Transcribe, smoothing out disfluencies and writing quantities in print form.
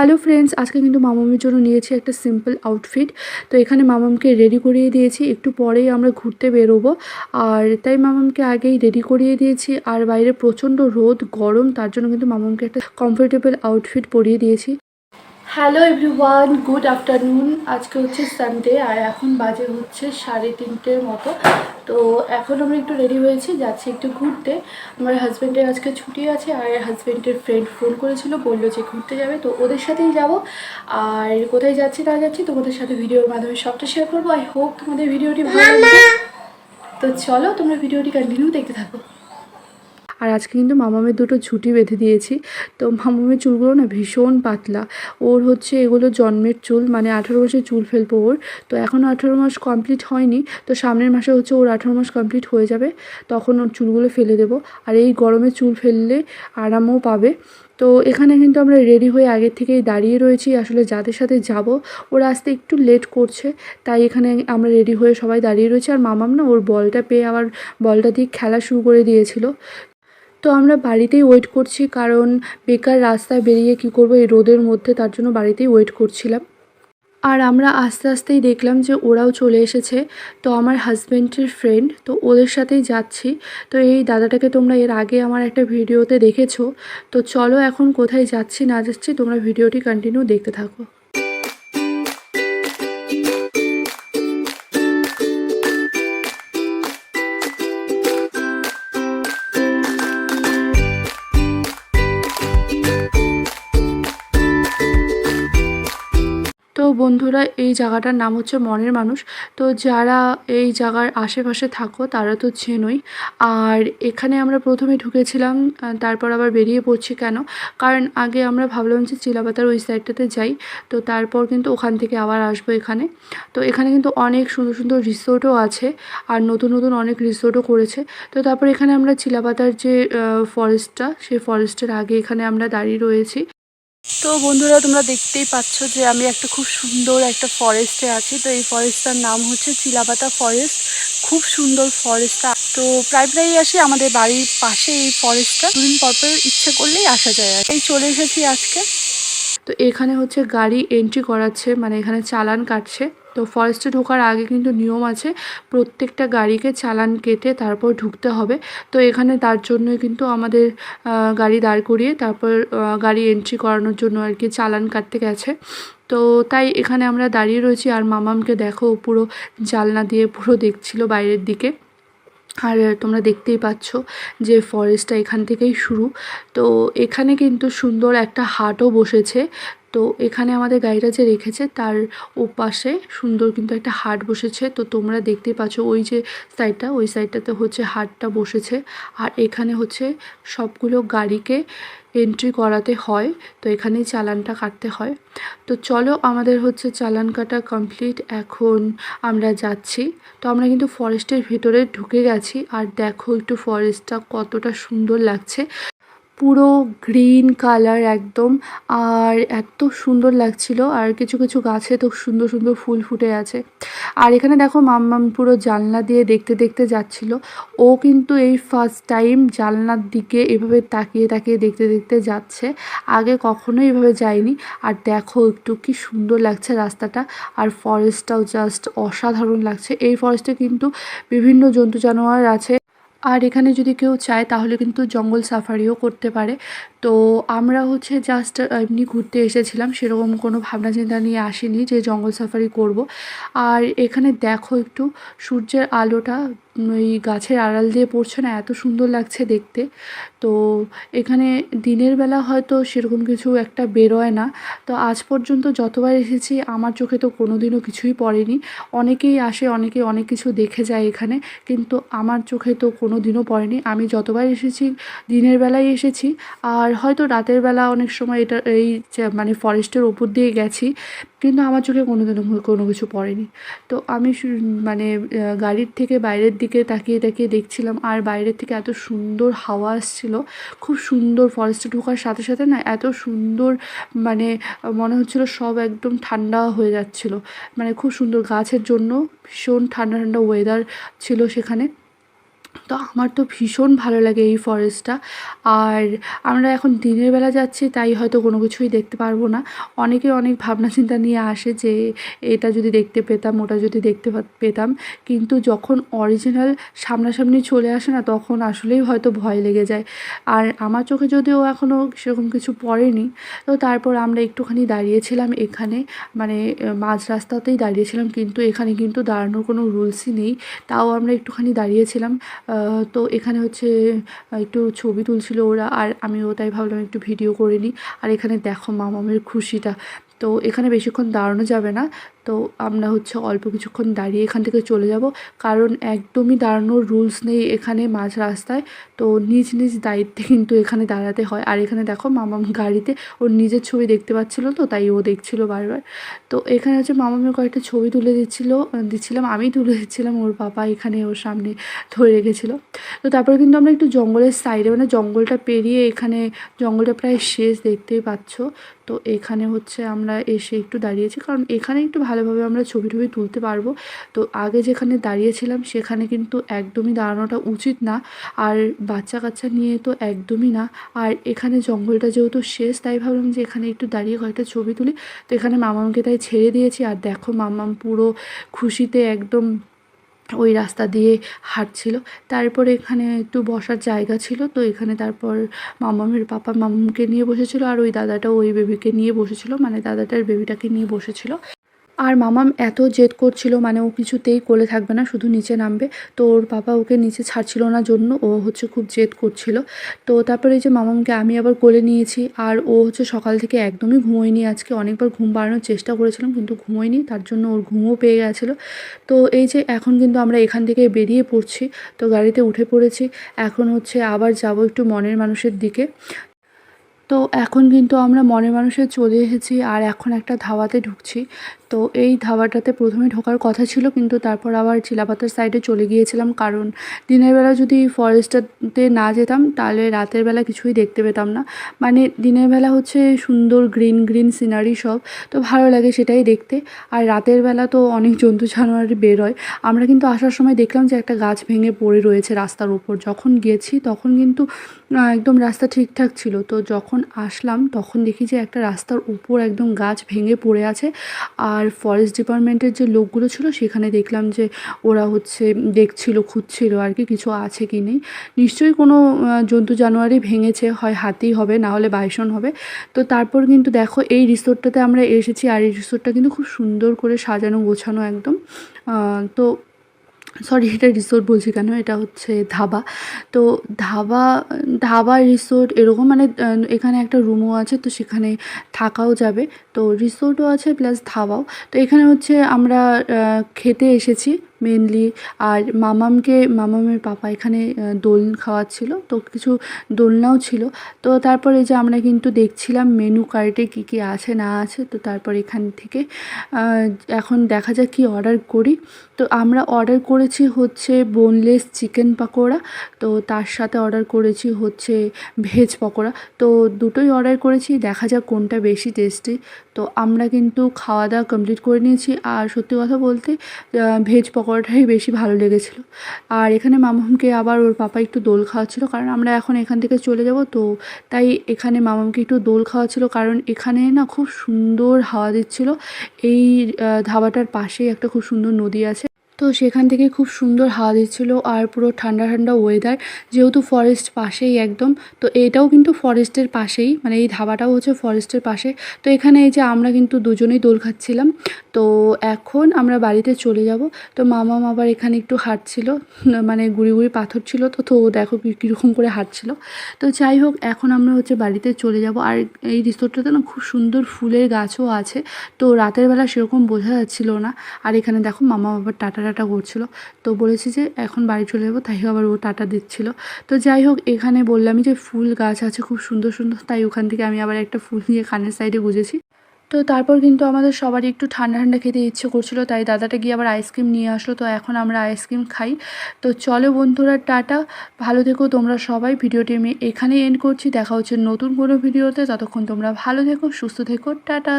Hello friends, আজকে কিন্তু মামামের জন্য নিয়েছি একটা সিম্পল আউটফিট। তো এখানে মামামকে রেডি করিয়ে দিয়েছি, একটু পরেই আমরা ঘুরতে বেরোবো। আর তাই মামামকে আগেই রেডি করিয়ে দিয়েছি। আর বাইরে প্রচণ্ড রোদ গরম, তার জন্য কিন্তু মামামকে একটা কমফোর্টেবল আউটফিট পরিয়ে দিয়েছি। Hello everyone, good afternoon. আজকে হচ্ছে সানডে আর এখন বাজে হচ্ছে 3:30 মতো। তো এখন আমরা একটু রেডি হয়েছি, যাচ্ছি একটু ঘুরতে। আমার হাজব্যান্ডের আজকে ছুটি আছে আর হাজব্যান্ডের ফ্রেন্ড ফোন করেছিল, বললো যে ঘুরতে যাবে, তো ওদের সাথেই যাব। আর কোথায় যাচ্ছি না যাচ্ছি তোমাদের সাথে ভিডিওর মাধ্যমে সবটা শেয়ার করবো। আই হোপ তোমাদের ভিডিওটি ভালো লাগবে। তো চলো তোমরা ভিডিওটি কন্টিনিউ দেখতে থাকো। আর আজকে কিন্তু মামামের দুটো ঝুঁটি বেঁধে দিয়েছি। তো মামামের চুলগুলো না ভীষণ পাতলা। ওর হচ্ছে এগুলো জন্মের চুল, মানে 18 মাসে চুল ফেলবো ওর। তো এখনও 18 মাস কমপ্লিট হয়নি, তো সামনের মাসে হচ্ছে ওর 18 মাস কমপ্লিট হয়ে যাবে, তখন ওর চুলগুলো ফেলে দেবো। আর এই গরমে চুল ফেললে আরামও পাবে। তো এখানে কিন্তু আমরা রেডি হয়ে আগের থেকেই দাঁড়িয়ে রয়েছি। আসলে যাদের সাথে যাব ওরা আসতে একটু লেট করছে, তাই এখানে আমরা রেডি হয়ে সবাই দাঁড়িয়ে রয়েছি। আর মামাম না ওর বলটা পেয়ে আবার বলটা দিয়ে খেলা শুরু করে দিয়েছিল। তো আমরা বাড়িতেই ওয়েট করছি, কারণ বেকার রাস্তায় বেরিয়ে কি করব এই রোদের মধ্যে, তার জন্য বাড়িতেই ওয়েট করছিলাম। আর আমরা আস্তে আস্তেই দেখলাম যে ওরাও চলে এসেছে। তো আমার হাজব্যান্ডের ফ্রেন্ড, তো ওদের সাথেই যাচ্ছি। তো এই দাদাটাকে তোমরা এর আগে আমার একটা ভিডিওতে দেখেছো। তো চলো এখন কোথায় যাচ্ছি না যাচ্ছি তোমরা ভিডিওটি কন্টিনিউ দেখতে থাকো। তো বন্ধুরা, এই জায়গাটার নাম হচ্ছে মনের মানুষ। তো যারা এই জায়গার আশেপাশে থাকো তারা তো চেনোই। আর এখানে আমরা প্রথমে ঢুকেছিলাম, তারপর আবার বেরিয়ে পড়ছি কেন, কারণ আগে আমরা ভাবলাম যে চিলাপাতার ওই সাইডটাতে যাই, তো তারপর কিন্তু ওখান থেকে আবার আসবো এখানে। তো এখানে কিন্তু অনেক সুন্দর সুন্দর রিসোর্টও আছে, আর নতুন নতুন অনেক রিসোর্টও করেছে। তো তারপর এখানে আমরা চিলাপাতার যে ফরেস্টটা, সেই ফরেস্টের আগে এখানে আমরা দাঁড়িয়ে রয়েছি। তো বন্ধুরা, তোমরা দেখতেই পাচ্ছ যে আমি একটা খুব সুন্দর একটা ফরেস্টে আছি। তো এই ফরেস্টটার নাম হচ্ছে চিলাপাতা ফরেস্ট। খুব সুন্দর ফরেস্টটা। তো প্রায়ই আসি, আমাদের বাড়ির পাশে এই ফরেস্টটা। দুদিন পর পর ইচ্ছে করলেই আসা যায়। আর এই চলে এসেছি আজকে। তো এখানে হচ্ছে গাড়ি এন্ট্রি করাচ্ছে, মানে এখানে চালান কাটছে। তো ফরেস্টে ঢোকার আগে কিন্তু নিয়ম আছে, প্রত্যেকটা গাড়িকে চালান কেটে তারপর ঢুকতে হবে। তো এখানে তার জন্যই কিন্তু আমাদের গাড়ি দাঁড় করিয়ে তারপর গাড়ি এন্ট্রি করানোর জন্য আর কি চালান কাটতে গেছে। তো তাই এখানে আমরা দাঁড়িয়ে রয়েছি। আর মামামকে দেখো, পুরো জানলা দিয়ে পুরো দেখছিল বাইরের দিকে। আর তোমরা দেখতেই পাচ্ছ যে ফরেস্টটা এখান থেকেই শুরু। তো এখানে কিন্তু সুন্দর একটা হাটও বসেছে। তো এখানে আমাদের গাড়িটা যে রেখেছে তার ওপাশে সুন্দর কিন্তু একটা হাট বসেছে। তো তোমরা দেখতেই পাচ্ছ ওই যে সাইডটা, ওই সাইডটাতে হচ্ছে হাটটা বসেছে। আর এখানে হচ্ছে সবগুলো গাড়িকে এন্ট্রি করাতে হয়, তো এখানেই চালানটা কাটতে হয়। তো চলো, আমাদের হচ্ছে চালান কাটা কমপ্লিট, এখন আমরা যাচ্ছি। তো আমরা কিন্তু ফরেস্টের ভেতরে ঢুকে গেছি। আর দেখো একটু ফরেস্টটা কতটা সুন্দর লাগছে, পুরো গ্রিন কালার একদম। আর এত সুন্দর লাগছিল। আর কিছু কিছু গাছে তো সুন্দর সুন্দর ফুল ফুটে আছে। আর এখানে দেখো মাম্মাম পুরো জানলা দিয়ে দেখতে দেখতে যাচ্ছিল। ও কিন্তু এই ফার্স্ট টাইম জানলার দিকে এভাবে তাকিয়ে তাকিয়ে দেখতে দেখতে যাচ্ছে, আগে কখনোই এভাবে যায়নি। আর দেখো একটু কি সুন্দর লাগছে রাস্তাটা। আর ফরেস্টটাও জাস্ট অসাধারণ লাগছে। এই ফরেস্টে কিন্তু বিভিন্ন জন্তু জানোয়ার আছে। আর এখানে যদি কেউ চায় তাহলে কিন্তু জঙ্গল সাফারিও করতে পারে। তো আমরা হচ্ছে জাস্ট এমনি ঘুরতে এসেছিলাম, সেরকম কোনো ভাবনা চিন্তা নিয়ে আসিনি যে জঙ্গল সাফারি করব। আর এখানে দেখো একটু সূর্যের আলোটা ওই গাছের আড়াল দিয়ে পড়ছে না, এত সুন্দর লাগছে দেখতে। তো এখানে দিনের বেলা হয়তো সেরকম কিছু একটা বেরোয় না। তো আজ পর্যন্ত যতবার এসেছি আমার চোখে তো কোনো দিনও কিছুই পড়েনি। অনেকেই আসে, অনেকে অনেক কিছু দেখে যায় এখানে, কিন্তু আমার চোখে তো কোনো দিনও পড়েনি। আমি যতবার এসেছি দিনের বেলায় এসেছি, আর হয়তো রাতের বেলা অনেক সময় এটা এই মানে ফরেস্টের ওপর দিয়ে গেছি, কিন্তু আমার চোখে কোনো দিনও কোনো কিছু পড়েনি। তো আমি মানে গাড়ির থেকে বাইরের দিকে তাকিয়ে তাকিয়ে দেখছিলাম। আর বাইরের থেকে এত সুন্দর হাওয়া আসছিল, খুব সুন্দর। ফরেস্টে ঢোকার সাথে সাথে না এত সুন্দর, মানে মনে হচ্ছিল সব একদম ঠান্ডা হয়ে যাচ্ছিল। মানে খুব সুন্দর, গাছের জন্য ভীষণ ঠান্ডা ঠান্ডা ওয়েদার ছিল সেখানে। তো আমার তো ভীষণ ভালো লাগে এই ফরেস্টটা। আর আমরা এখন দিনের বেলা যাচ্ছি তাই হয়তো কোনো কিছুই দেখতে পারবো না। অনেকে অনেক ভাবনা চিন্তা নিয়ে আসে যে এটা যদি দেখতে পেতাম, ওটা যদি দেখতে পেতাম। কিন্তু যখন অরিজিনাল সামনাসামনি চলে আসে না, তখন আসলেই হয়তো ভয় লেগে যায়। আর আমার চোখে যদিও এখনও সেরকম কিছু পড়েনি। তো তারপর আমরা একটুখানি দাঁড়িয়েছিলাম এখানে, মানে মাঝ রাস্তাতেই দাঁড়িয়েছিলাম, কিন্তু এখানে কিন্তু দাঁড়ানোর কোনো রুলসই নেই। তাও আমরা একটুখানি দাঁড়িয়েছিলাম। তো এখানে হচ্ছে একটু ছবি তুলছিল ওরা, আর আমিও তাই ভাবলাম একটু ভিডিও করে নিই। আর এখানে দেখো মামামের খুশিটা। তো এখানে বেশিক্ষণ দাঁড়ানো যাবে না। তো আমরা হচ্ছে অল্প কিছুক্ষণ দাঁড়িয়ে এখান থেকে চলে যাব, কারণ একদমই দাঁড়ানোর রুলস নেই এখানে মাঝ রাস্তায়। তো নিজ নিজ দায়িত্বে কিন্তু এখানে দাঁড়াতে হয়। আর এখানে দেখো মামাম গাড়িতে ওর নিজের ছবি দেখতে পাচ্ছিল, তো তাই ও দেখছিল বারবার। তো এখানে হচ্ছে মামামের কয়েকটা ছবি তুলে দিচ্ছিলাম, আমি তুলে দিচ্ছিলাম, ওর বাবা এখানে ওর সামনে ধরে রেখেছিল। তো তারপরে কিন্তু আমরা একটু জঙ্গলের সাইডে, মানে জঙ্গলটা পেরিয়ে এখানে, জঙ্গলটা প্রায় শেষ, দেখতেই পাচ্ছ। তো এখানে হচ্ছে আমরা এসে একটু দাঁড়িয়েছি, কারণ এখানে একটু ভালোভাবে আমরা ছবি টবি তুলতে পারবো। তো আগে যেখানে দাঁড়িয়েছিলাম সেখানে কিন্তু একদমই দাঁড়ানোটা উচিত না, আর বাচ্চা কাচ্চা নিয়ে তো একদমই না। আর এখানে জঙ্গলটা যেহেতু শেষ, তাই ভাবলাম যে এখানে একটু দাঁড়িয়ে কয়েকটা ছবি তুলি। তো এখানে মামামকে তাই ছেড়ে দিয়েছি, আর দেখো মামাম পুরো খুশিতে একদম ওই রাস্তা দিয়ে হাঁটছিল। তারপরে এখানে একটু বসার জায়গা ছিল, তো এখানে তারপর মামামের পাপা মামামকে নিয়ে বসেছিল, আর ওই দাদাটাও ওই বেবিকে নিয়ে বসেছিল, মানে দাদাটার বেবিটাকে নিয়ে বসেছিল। আর মামাম এত জেদ করছিল, মানে ও কিছুতেই কোলে থাকবে না, শুধু নিচে নামবে। তো ওর বাবা ওকে নিচে ছাড়ছিল না জন্য ও হচ্ছে খুব জেদ করছিল। তো তারপরে এই যে মামামকে আমি আবার কোলে নিয়েছি, আর ও হচ্ছে সকাল থেকে একদমই ঘুমোয়নি। আজকে অনেকবার ঘুম পাড়ানোর চেষ্টা করেছিলাম কিন্তু ঘুমোয়নি, তার জন্য ওর ঘুমও পেয়ে গেছিলো। তো এই যে এখন কিন্তু আমরা এখান থেকে বেরিয়ে পড়ছি, তো গাড়িতে উঠে পড়েছি। এখন হচ্ছে আবার যাব একটু মনের মানুষের দিকে। তো এখন কিন্তু আমরা মনের মানুষে চলে এসেছি, আর এখন একটা ধাবাতে ঢুকছি। তো এই ধাবাটাতে প্রথমে ঢোকার কথা ছিল, কিন্তু তারপর আবার চিলাপাতার সাইডে চলে গিয়েছিলাম, কারণ দিনের বেলা যদি ফরেস্টটাতে না যেতাম তাহলে রাতের বেলা কিছুই দেখতে পেতাম না। মানে দিনের বেলা হচ্ছে সুন্দর গ্রিন গ্রিন সিনারি সব, তো ভালো লাগে সেটাই দেখতে। আর রাতের বেলা তো অনেক জন্তু জানোয়ার বের হয়। আমরা কিন্তু আসার সময় দেখলাম যে একটা গাছ ভেঙে পড়ে রয়েছে রাস্তার উপর। যখন গেছি তখন কিন্তু একদম রাস্তা ঠিকঠাক ছিল। তো যখন আসলাম তখন দেখি যে একটা রাস্তার উপর একদম গাছ ভেঙে পড়ে আছে। আর ফরেস্ট ডিপার্টমেন্টের যে লোকগুলো ছিল সেখানে দেখলাম যে ওরা হচ্ছে দেখছিল, খুঁজছিল আর কি কিছু আছে কি নেই। নিশ্চয়ই কোনো জন্তু জানোয়ারই ভেঙেছে, হয় হাতি হবে, না হলে বাইসন হবে। তো তারপর কিন্তু দেখো এই রিসোর্টটাতে আমরা এসেছি, আর এই রিসোর্টটা কিন্তু খুব সুন্দর করে সাজানো গোছানো একদম। তো সরি, এটা রিসোর্ট বলছি কেন, এটা হচ্ছে ধাবা। তো ধাবা, ধাবা রিসোর্ট এরকম, মানে এখানে একটা রুমও আছে, তো সেখানে থাকাও যাবে। তো রিসোর্টও আছে প্লাস ধাবাও। তো এখানে হচ্ছে আমরা খেতে এসেছি মেনলি। আর মামামের পাপা এখানে দোল খাওয়াচ্ছিল, তো কিছু দোলনাও ছিল। তো তারপরে যে আমরা কিন্তু দেখছিলাম মেনু কার্ডে কী কী আছে না আছে। তো তারপর এখান থেকে এখন দেখা যাক কী অর্ডার করি। তো আমরা অর্ডার করেছি হচ্ছে বোনলেস চিকেন পকোড়া, তো তার সাথে অর্ডার করেছি হচ্ছে ভেজ পকোড়া। তো দুটোই অর্ডার করেছি, দেখা যাক কোনটা বেশি টেস্টি। তো আমরা কিন্তু খাওয়া দাওয়া কমপ্লিট করে নিয়েছি, আর সত্যি কথা বলতে ভেজ পকোড়াটাই বেশি ভালো লেগেছিলো। আর এখানে মামামকে আবার ওর পাপা একটু দোল খাওয়াচ্ছিলো, কারণ আমরা এখন এখান থেকে চলে যাব, তো তাই এখানে মামামকে একটু দোল খাওয়াচ্ছিলো, কারণ এখানে না খুব সুন্দর হাওয়া দিচ্ছিলো। এই ধাবাটার পাশেই একটা খুব সুন্দর নদী আছে, তো সেখান থেকে খুব সুন্দর হাওয়া দিচ্ছিলো, আর পুরো ঠান্ডা ঠান্ডা ওয়েদার, যেহেতু ফরেস্ট পাশেই একদম। তো এটাও কিন্তু ফরেস্টের পাশেই, মানে এই ধাবাটাও হচ্ছে ফরেস্টের পাশে। তো এখানে এই যে আমরা কিন্তু দুজনেই দোল খাচ্ছিলাম। তো এখন আমরা বাড়িতে চলে যাব। তো মামাম আবার এখানে একটু হাঁটছিল, মানে গুড়ি গুড়ি পাথর ছিল, তো ও দেখো কীরকম করে হাঁটছিল। তো যাই হোক, এখন আমরা হচ্ছে বাড়িতে চলে যাব। আর এই রিসোর্টটাতে না খুব সুন্দর ফুলের গাছও আছে, তো রাতের বেলা সেরকম বোঝা যাচ্ছিল না। আর এখানে দেখো মামা আবার টাটা টাটা করছিল। তো বলেছি যে এখন বাড়ি চলে যাবো, তাই আবার ও টাটা দিচ্ছিল। তো যাই হোক, এখানে বললামই যে ফুল গাছ আছে খুব সুন্দর সুন্দর, তাই ওখান থেকে আমি আবার একটা ফুল নিয়ে কানের সাইডে গুঁজেছি। তো তারপর কিন্তু আমাদের সবারই একটু ঠান্ডা ঠান্ডা খেতে ইচ্ছে করছিল, তাই দাদাটা গিয়ে আবার আইসক্রিম নিয়ে আসলো। তো এখন আমরা আইসক্রিম খাই। তো চলো বন্ধুরা, টাটা, ভালো থেকো তোমরা সবাই। ভিডিওটি আমি এখানেই এন্ড করছি, দেখা হচ্ছে নতুন কোনো ভিডিওতে। ততক্ষণ তোমরা ভালো থেকো, সুস্থ থেকো, টাটা।